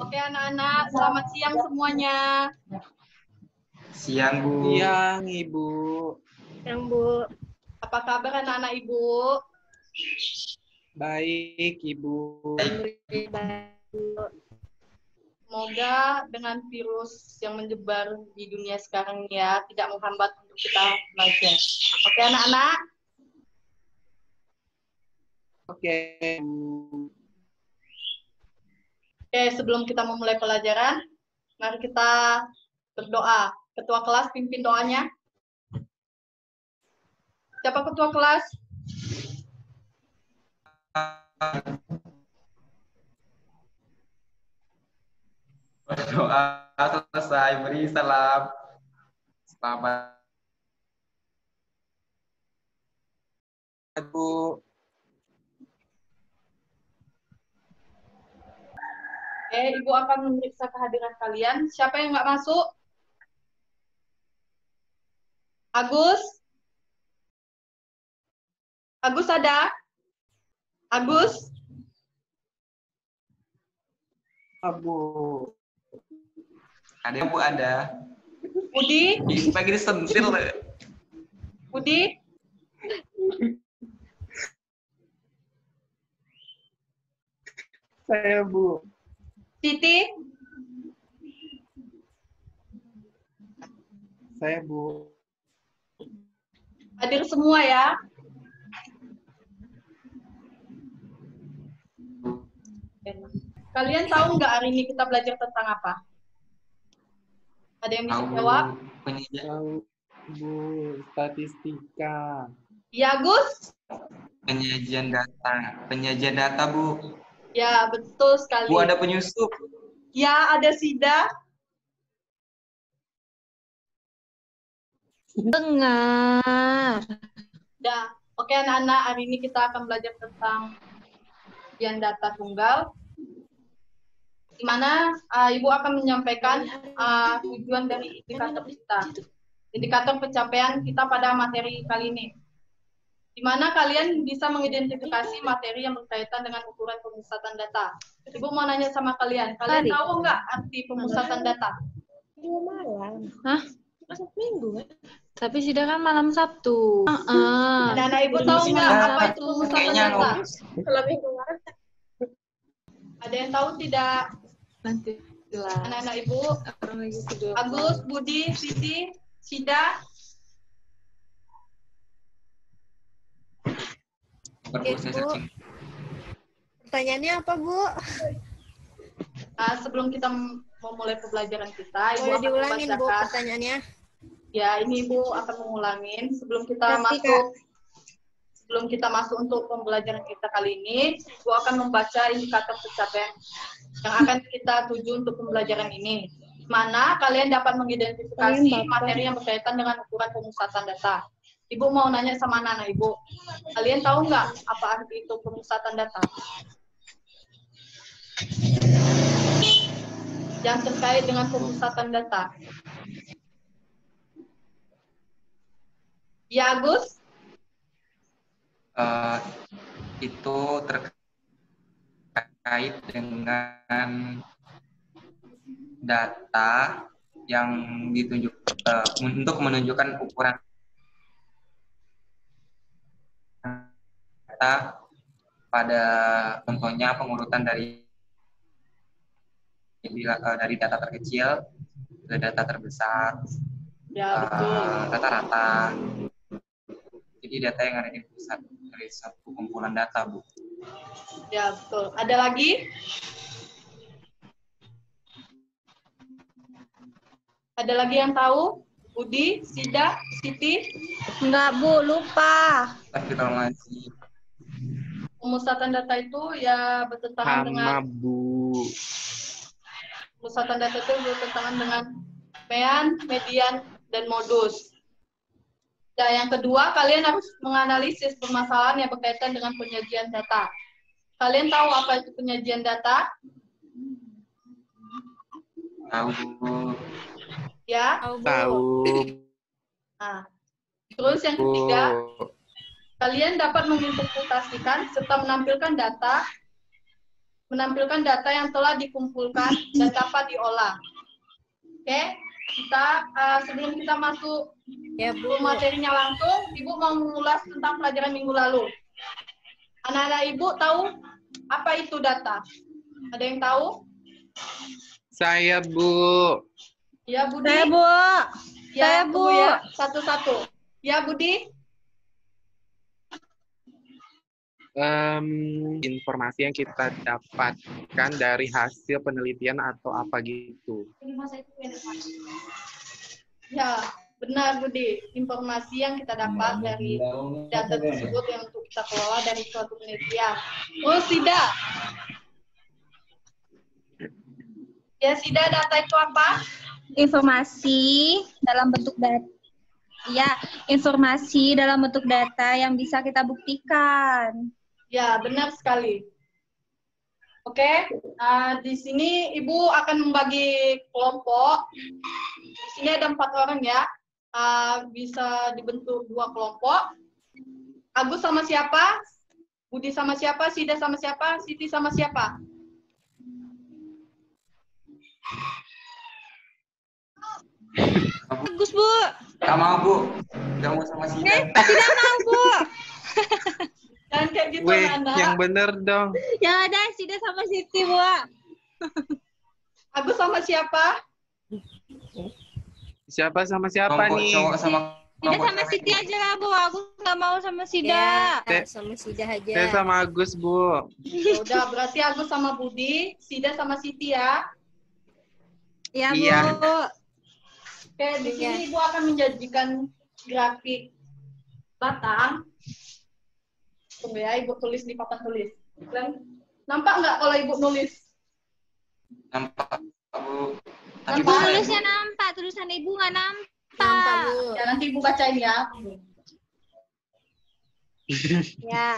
Oke anak-anak, selamat siang semuanya. Siang, Bu. Siang, Ibu. Yang Bu. Apa kabar anak-anak Ibu? Baik, Ibu. Semoga dengan virus yang menyebar di dunia sekarang ya tidak menghambat untuk kita belajar. Oke anak-anak? Oke. Oke, sebelum kita memulai pelajaran, mari kita berdoa. Ketua kelas pimpin doanya. Siapa ketua kelas? Berdoa selesai, beri salam. Selamat. Bu. Oke, Ibu akan memeriksa kehadiran kalian. Siapa yang nggak masuk? Agus? Agus ada? Agus? Bu. Ada, Bu, ada. Budi? Pagi disentil. Budi? Saya, Bu. Siti? Saya, Bu. Hadir semua ya. Kalian tahu nggak hari ini kita belajar tentang apa? Ada yang bisa Tahu, jawab? Tahu, Bu. Statistika. Ya, Gus? Penyajian data. Penyajian data, Bu. Ya, betul sekali. Bu, ada penyusup. Ya, ada Sida. Dengar. Dah. Oke, anak-anak, hari ini kita akan belajar tentang penyajian data tunggal. Di mana Ibu akan menyampaikan tujuan dari indikator kita. Indikator pencapaian kita pada materi kali ini. Di mana kalian bisa mengidentifikasi materi yang berkaitan dengan ukuran pemusatan data. Ibu mau nanya sama kalian tahu nggak arti pemusatan data? Minggu malam. Hah? Masuk minggu kan? Tapi sidang kan malam Sabtu. Anak Ibu tahu nggak apa itu pemusatan Kayaknya data? Kalau minggu kemarin Ada yang tahu tidak? Nanti jelas. Anak-anak Ibu, Orang lagi tidur. Agus, Budi, Siti, Sida. Berproses Bu. searching. pertanyaannya apa, Bu? Sebelum kita memulai pembelajaran kita, Ibu Boleh akan diulangin, Bu, membacakan. pertanyaannya. Ya, ini Ibu akan mengulangin sebelum kita Tapi, masuk. Sebelum kita masuk untuk pembelajaran kita kali ini, Ibu akan membaca indikator pencapaian yang akan kita tuju untuk pembelajaran ini. Mana kalian dapat mengidentifikasi materi yang berkaitan dengan ukuran pemusatan data. Ibu mau nanya sama anak-anak Ibu, kalian tahu nggak apa arti itu pemusatan data? Yang terkait dengan pemusatan data. Ya, Agus? Itu terkait dengan data yang ditunjuk untuk menunjukkan ukuran data pada contohnya pengurutan dari data terkecil ke data terbesar, Ya, betul. rata-rata. Jadi data yang ada di pusat dari satu kumpulan data, Bu. Ya, betul. Ada lagi? Ada lagi yang tahu? Budi, Sida, Siti? Enggak, Bu, lupa. Astagfirullahaladzim. Pemusatan data itu ya bertentangan dengan Bu. pemusatan data itu bertentangan dengan pean, median, dan modus. Dan yang kedua, kalian harus menganalisis permasalahan yang berkaitan dengan penyajian data. Kalian tahu apa itu penyajian data? Tahu, Bu. Ya? Tahu. Nah, terus yang ketiga, kalian dapat menginterpretasikan serta menampilkan data menampilkan data yang telah dikumpulkan dan dapat diolah. Oke, kita sebelum kita masuk Ya, ke Bu. materinya langsung, Ibu mau mengulas tentang pelajaran minggu lalu. Anak-anak Ibu tahu apa itu data? Ada yang tahu? Saya, Bu. Ya, Budi? Saya, Bu. Ya, Saya, tunggu Bu. ya, satu-satu. Ya, Budi? Informasi yang kita dapatkan dari hasil penelitian atau apa gitu. Ya, benar Budi. Informasi yang kita dapat dari data tersebut yang untuk kita kelola dari suatu penelitian. Oh, Sida. Ya, Sida, data itu apa? Informasi dalam bentuk data. Ya, informasi dalam bentuk data yang bisa kita buktikan. Ya, benar sekali. Oke, di sini Ibu akan membagi kelompok. Di sini ada 4 orang ya. Bisa dibentuk 2 kelompok. Agus sama siapa? Budi sama siapa? Sida sama siapa? Siti sama siapa? Bagus, Bu. Gak mau, Bu. Gak mau sama Sida. Tidak mau, Bu. Dan kayak gitu Weh, anak. yang bener dong. Yang ada Sida sama Siti, Bu. Agus sama siapa? Siapa sama siapa Kelompok nih? cowok sama Sida kelompok sama cewek. Siti aja lah, Bu. Aku nggak mau sama Sida. Ya, sama Sida aja. Saya sama Agus, Bu. Ya udah, berarti Agus sama Budi, Sida sama Siti ya. Ya, Bu. Iya. Oke, di sini Ibu akan menjanjikan grafik batang. Tunggu ya, Ibu tulis di papan tulis. Kalian nampak nggak kalau Ibu nulis? Nampak, Bu. Tapi Nampak. bisa, Tulisnya nampak, tulisan Ibu nggak nampak. Nampak, Bu. Ya, nanti Ibu bacain ya. Ya.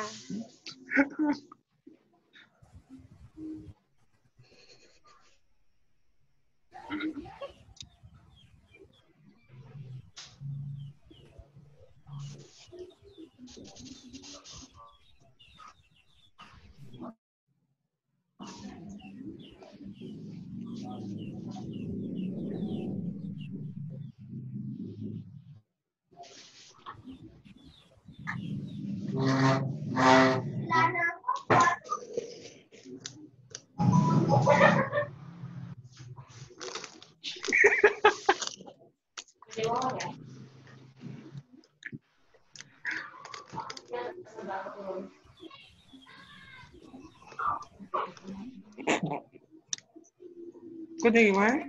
Kok dari mana?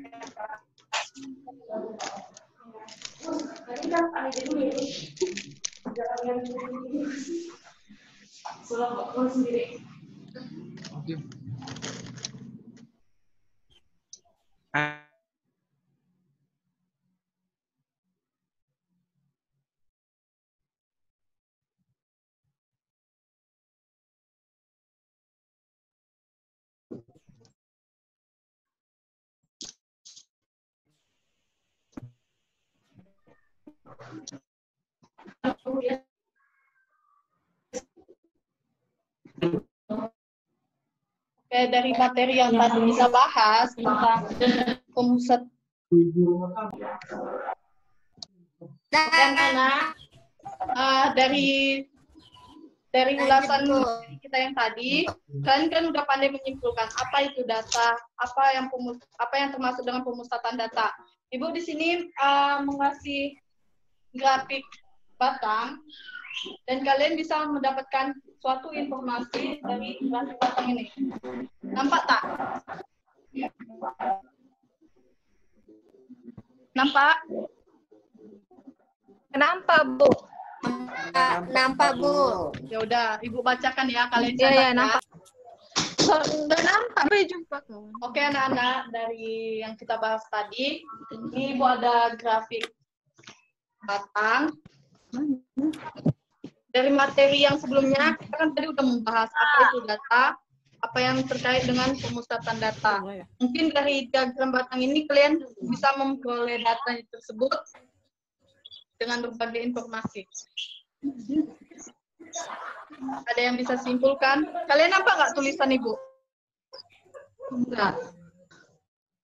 Ah, Oke, dari materi yang tadi kita bahas tentang pemusat. Oke, anak-anak, dari ulasan kita yang tadi, kalian kan udah pandai menyimpulkan apa itu data, apa yang termasuk dengan pemusatan data. Ibu di sini mengasih grafik batang dan kalian bisa mendapatkan suatu informasi dari grafik batang ini. Nampak tak? Nampak? Kenapa, Bu? Nampak, Bu. Ya udah, Ibu bacakan ya kalian. Iya, iya, catat nampak. Nggak nampak, Be, jumpa kawan. Oke anak-anak, dari yang kita bahas tadi, ini Ibu ada grafik batang. Dari materi yang sebelumnya, kita kan tadi udah membahas apa itu data, apa yang terkait dengan pemusatan data. Mungkin dari diagram batang ini kalian bisa memperoleh data tersebut dengan berbagai informasi. Ada yang bisa simpulkan? Kalian nampak nggak tulisan Ibu? Enggak.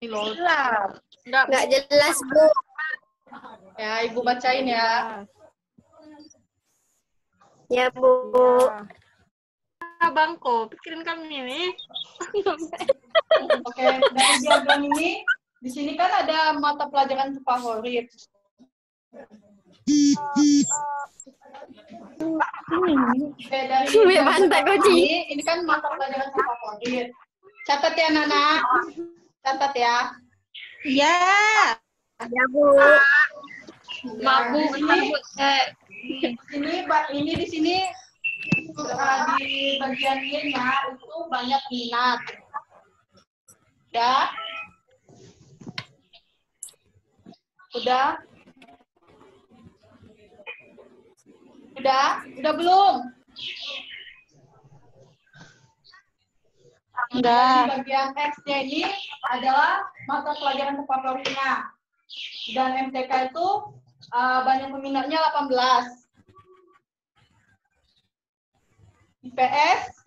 Ini loh. Nggak jelas, Bu. Ya, Ibu bacain ya. Ya, Bu. Abangku, pikirin kami ini. Oke, dari diagram ini, di sini kan ada mata pelajaran favorit. Oke, dari diagram ini kan mata pelajaran favorit. Catat ya, Nana. Catat ya. Ya. Ya, Bu. Mabuk, mabuk. Ini di sini di bagian Y-nya itu banyak minat. Ya. Udah? Udah belum? Enggak. Di bagian X-nya ini adalah mata pelajaran favoritnya. Dan MTK itu banyak peminatnya 18. IPS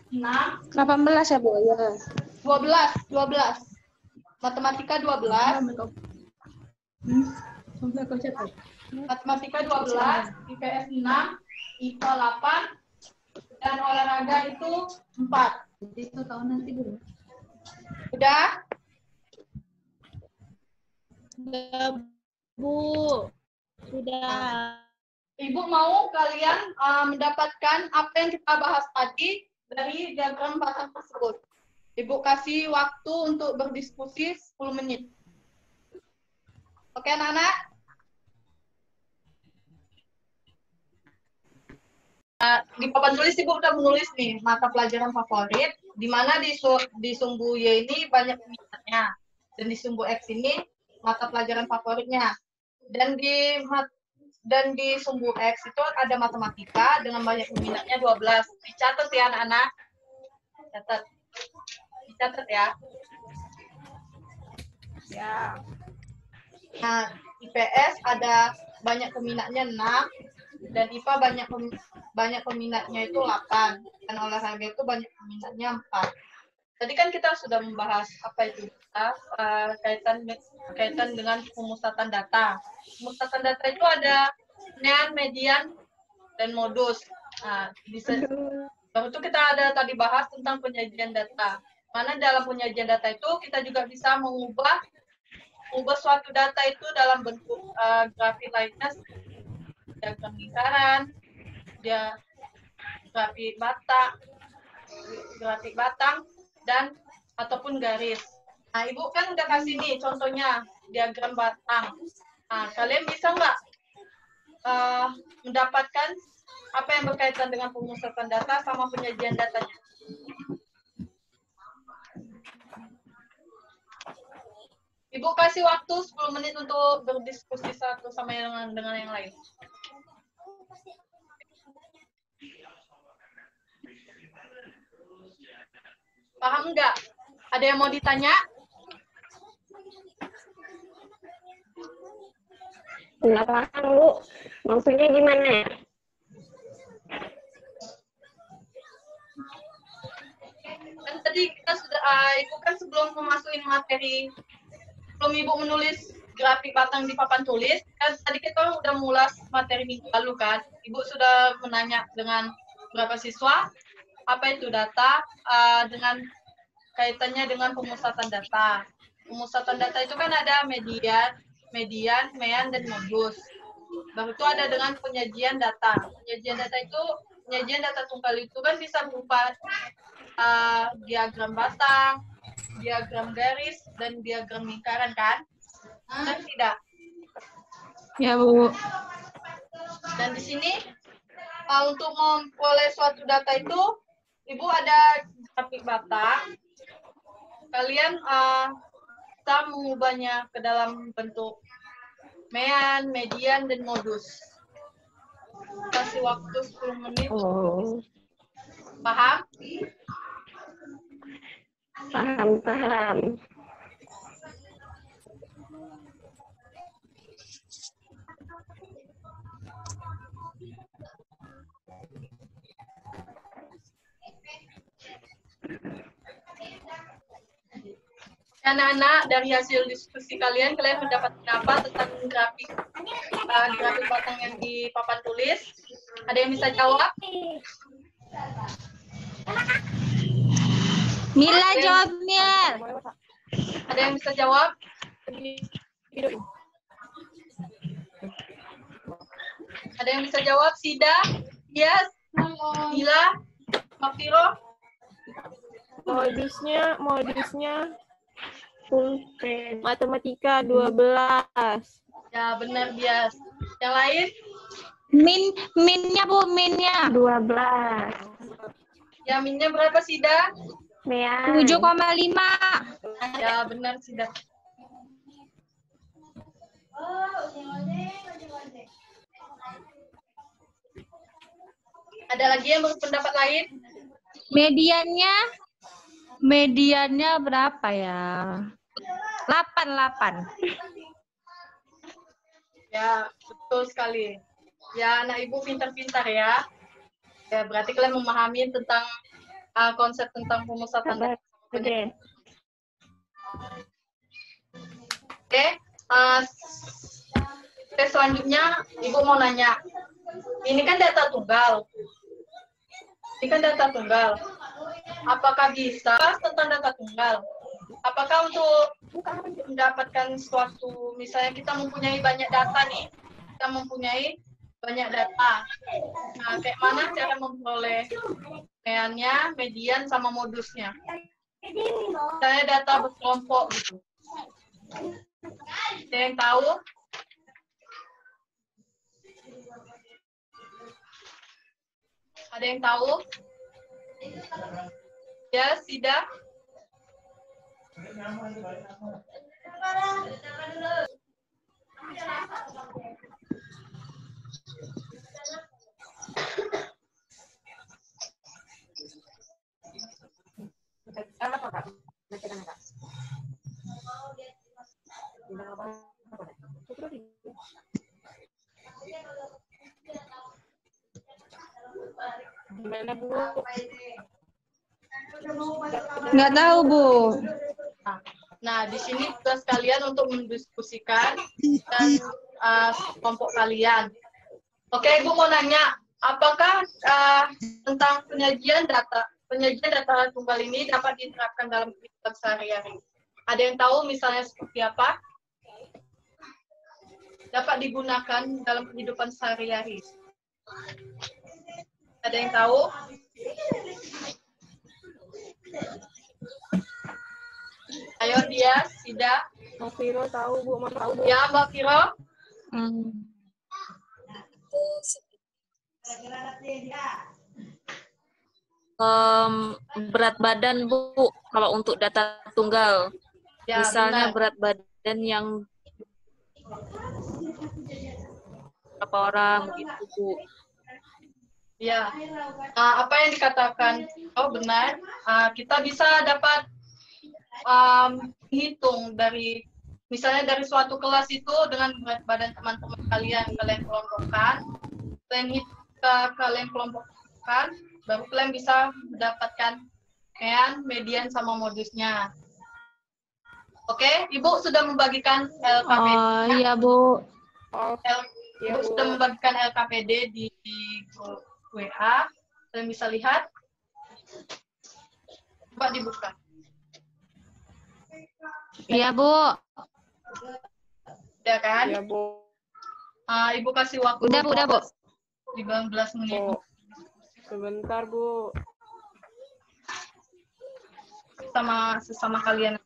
6, 18 ya, Bu? Ya. 12. Matematika 12. Matematika 12, IPS 6, IPA 8, dan olahraga itu 4. Jadi itu tahun nanti dulu. Udah? Bu. Sudah. Ibu mau kalian mendapatkan apa yang kita bahas tadi dari diagram batang tersebut. Ibu kasih waktu untuk berdiskusi 10 menit. Oke, anak-anak? Di papan tulis Ibu udah menulis nih mata pelajaran favorit, di mana di sumbu Y ini banyak minatnya, dan di sumbu X ini mata pelajaran favoritnya. Dan di sumbu X itu ada matematika dengan banyak peminatnya 12. Dicatat ya anak-anak. Dicatat ya. Ya. Nah, IPS ada banyak peminatnya 6 dan IPA banyak peminatnya itu 8 dan olahraga itu banyak peminatnya 4. Tadi kan kita sudah membahas apa itu kaitan dengan pemusatan data. Pemusatan data itu ada median, dan modus. Nah, baru itu kita ada tadi bahas tentang penyajian data. Mana dalam penyajian data itu kita juga bisa mengubah suatu data itu dalam bentuk grafik lainnya, diagram lingkaran, grafik batang, dan ataupun garis. Nah, Ibu kan udah kasih nih contohnya diagram batang. Nah, kalian bisa nggak mendapatkan apa yang berkaitan dengan pemusatan data sama penyajian datanya? Ibu kasih waktu 10 menit untuk berdiskusi satu sama dengan yang lain. Paham nggak? Ada yang mau ditanya? Nggak paham, Bu. Maksudnya gimana ya? Kan tadi kita sudah, Ibu kan sebelum memasukin materi, sebelum Ibu menulis grafik batang di papan tulis, kan tadi kita udah mulas materi minggu lalu kan. Ibu sudah menanya dengan beberapa siswa, apa itu data dengan kaitannya dengan pemusatan data. Pemusatan data itu kan ada median, mean, dan modus. Baru itu ada dengan penyajian data. Penyajian data tunggal itu kan bisa berupa diagram batang, diagram garis, dan diagram lingkaran kan? Dan tidak? Ya, Bu. Dan di sini untuk memperoleh suatu data itu, Ibu ada grafik batang. Kalian bisa mengubahnya ke dalam bentuk mean, median, dan modus. Kasih waktu 10 menit. Oh, Paham? paham. Anak-anak, dari hasil diskusi kalian mendapatkan apa tentang grafik batang yang di papan tulis? Ada yang bisa jawab? Mila jawab, Mila. Ada yang bisa jawab? Ada yang bisa jawab? Sida? Yes? Mila? Mafiro? Modusnya pulpen matematika 12. Ya, benar, Bias. Yang lain? Minnya Bu, minnya. 12. Ya, minnya berapa, Sida? 7,5. Ya, benar, Sida. Ada lagi yang berpendapat lain? Mediannya berapa ya? 8. Ya, betul sekali. Ya, anak ibu pintar-pintar ya. Ya, berarti kalian memahami tentang konsep tentang pemusatan data. Gede. Oke, selanjutnya ibu mau nanya. Ini kan data tunggal. Apakah bisa tentang data tunggal? Apakah untuk mendapatkan suatu, misalnya kita mempunyai banyak data nih, Nah, kayak mana cara memperoleh median sama modusnya? Misalnya data berkelompok gitu. Ada yang tahu? Ada yang tahu? Ya, Sida? Gimana, Bu? Nggak tahu, Bu. Nah, di sini tugas kalian untuk mendiskusikan dan kelompok kalian. Oke, Ibu mau nanya, apakah tentang penyajian data tunggal ini dapat diterapkan dalam kehidupan sehari-hari? Ada yang tahu misalnya seperti apa? Dapat digunakan dalam kehidupan sehari-hari. Ada yang tahu? Ayo dia, Sida. Mbak Viro tahu, Bu. Mau tahu, Bu? Ya, Mbak Viro. Berat badan, Bu, kalau untuk data tunggal. Ya, Misalnya benar. berat badan yang berapa orang gitu, Bu. Ya, apa yang dikatakan? Oh, benar. Kita bisa dapat hitung dari, misalnya dari suatu kelas itu dengan berat badan teman-teman kalian kelompokkan, baru kalian bisa mendapatkan median sama modusnya. Oke, Ibu sudah membagikan LKPD. Oh, iya, Bu. Ibu sudah membagikan LKPD di grup WA. Kalian bisa lihat. Coba dibuka. Iya, Bu. Udah kan? Ya, Bu. Ibu kasih waktu. Udah, Bu. 15 menit. Bu. Sebentar, Bu. Sesama kalian.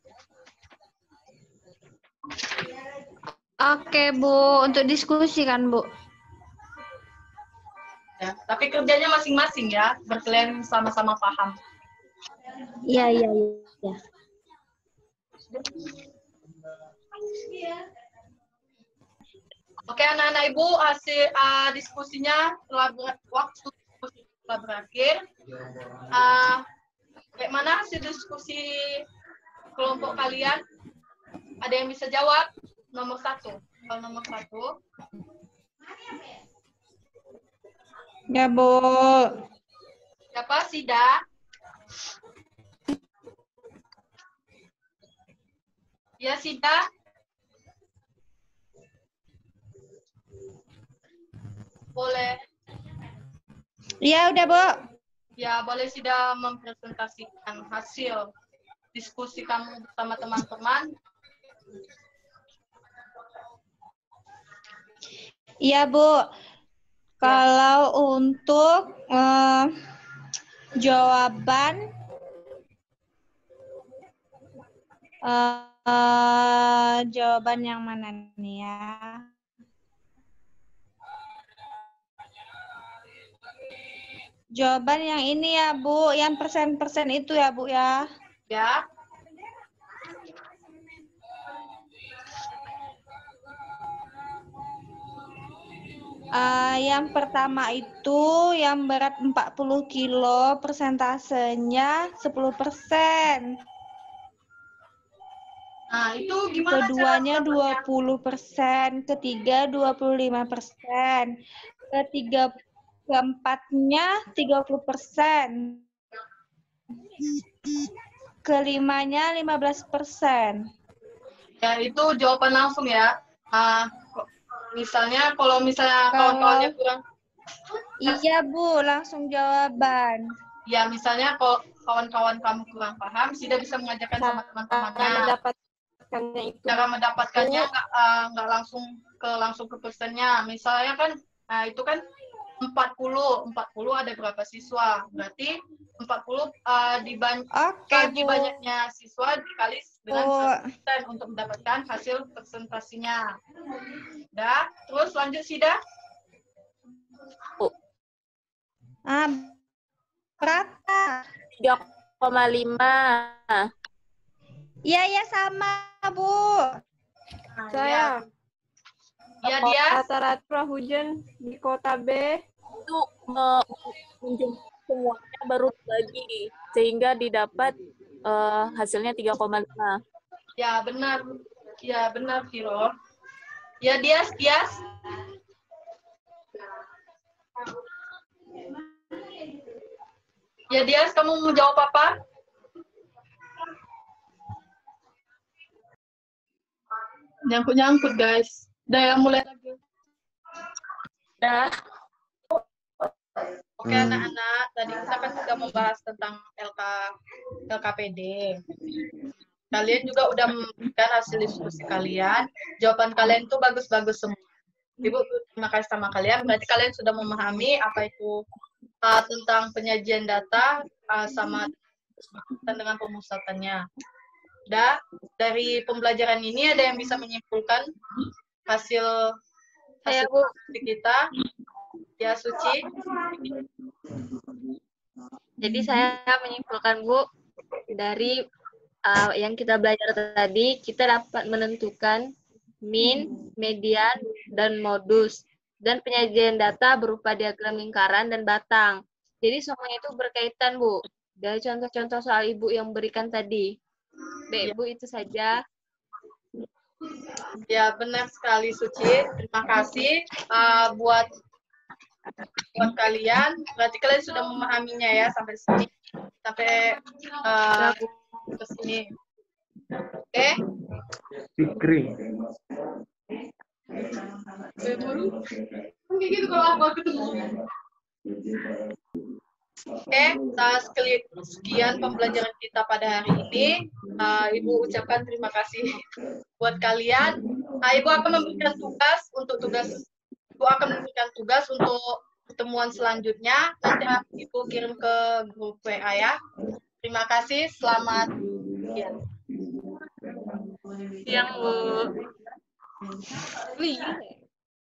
Oke, Bu. Untuk diskusi kan, Bu? Ya, tapi kerjanya masing-masing ya, biar kalian sama-sama paham. Iya. Oke, anak-anak Ibu, hasil diskusinya waktu diskusi telah berakhir. Bagaimana hasil diskusi kelompok kalian? Ada yang bisa jawab? Nomor 1. Kalau nomor 1. Ya, Bu. Siapa? Sida? Ya, Sida. Boleh. Iya, udah, Bu. Ya, boleh Sida mempresentasikan hasil diskusi kamu bersama teman-teman. Iya, Bu. Kalau untuk jawaban jawaban yang mana nih ya? Jawaban yang ini ya, Bu, yang persen-persen itu ya, Bu ya. Ya. Yang pertama itu yang berat 40 kilo, persentasenya 10%. Nah, itu gimana Keduanya cara 20%, ketiga 25%, keempatnya 30%, kelimanya 15%. Ya, itu jawaban langsung ya. Misalnya kalau kawan-kawannya kurang. Iya, Bu, langsung jawaban. Ya, misalnya kalau kawan-kawan kamu kurang paham, Sida bisa mengajarkan sama teman-temannya. Cara mendapatkannya nggak langsung ke persennya. Misalnya kan, itu kan 40 ada berapa siswa? Berarti 40 dibagi banyaknya siswa dikali dengan 1% untuk mendapatkan hasil presentasinya. Dah, terus lanjut Sida. Berapa? 3,5. Iya, sama, Bu. Saya. Ya, dia. Rata-rata hujan di kota B. Itu menjumlah semuanya baru bagi sehingga didapat hasilnya 3,5. Ya, benar. Ya, benar, Viro. Ya, Dias. Ya, Dias, kamu mau jawab apa? Nyangkut-nyangkut, guys. Udah ya, mulai lagi. Dah. Oke, anak-anak. Tadi kita kan sudah membahas tentang LKPD. Kalian juga udah memberikan hasil diskusi kalian. Jawaban kalian tuh bagus-bagus semua. Ibu, terima kasih sama kalian. Berarti kalian sudah memahami apa itu tentang penyajian data sama dengan pemusatannya. Dari pembelajaran ini ada yang bisa menyimpulkan hasil kita? Ya, Suci. Jadi saya menyimpulkan, Bu, dari yang kita belajar tadi, kita dapat menentukan min, median, dan modus. Dan penyajian data berupa diagram lingkaran dan batang. Jadi semuanya itu berkaitan, Bu. Dari contoh-contoh soal Ibu yang berikan tadi. Baik, Bu, itu saja. Ya, benar sekali, Suci. Terima kasih buat kalian. Berarti kalian sudah memahaminya ya sampai sini. Sampai ke sini. Oke? Fikri. Kayak gitu kalau aku ketemu. Oke, sekian pembelajaran kita pada hari ini. Ibu ucapkan terima kasih buat kalian. Ibu akan memberikan tugas untuk pertemuan selanjutnya. Nanti Ibu kirim ke grup WA ya. Terima kasih, selamat siang. Siang, Bu.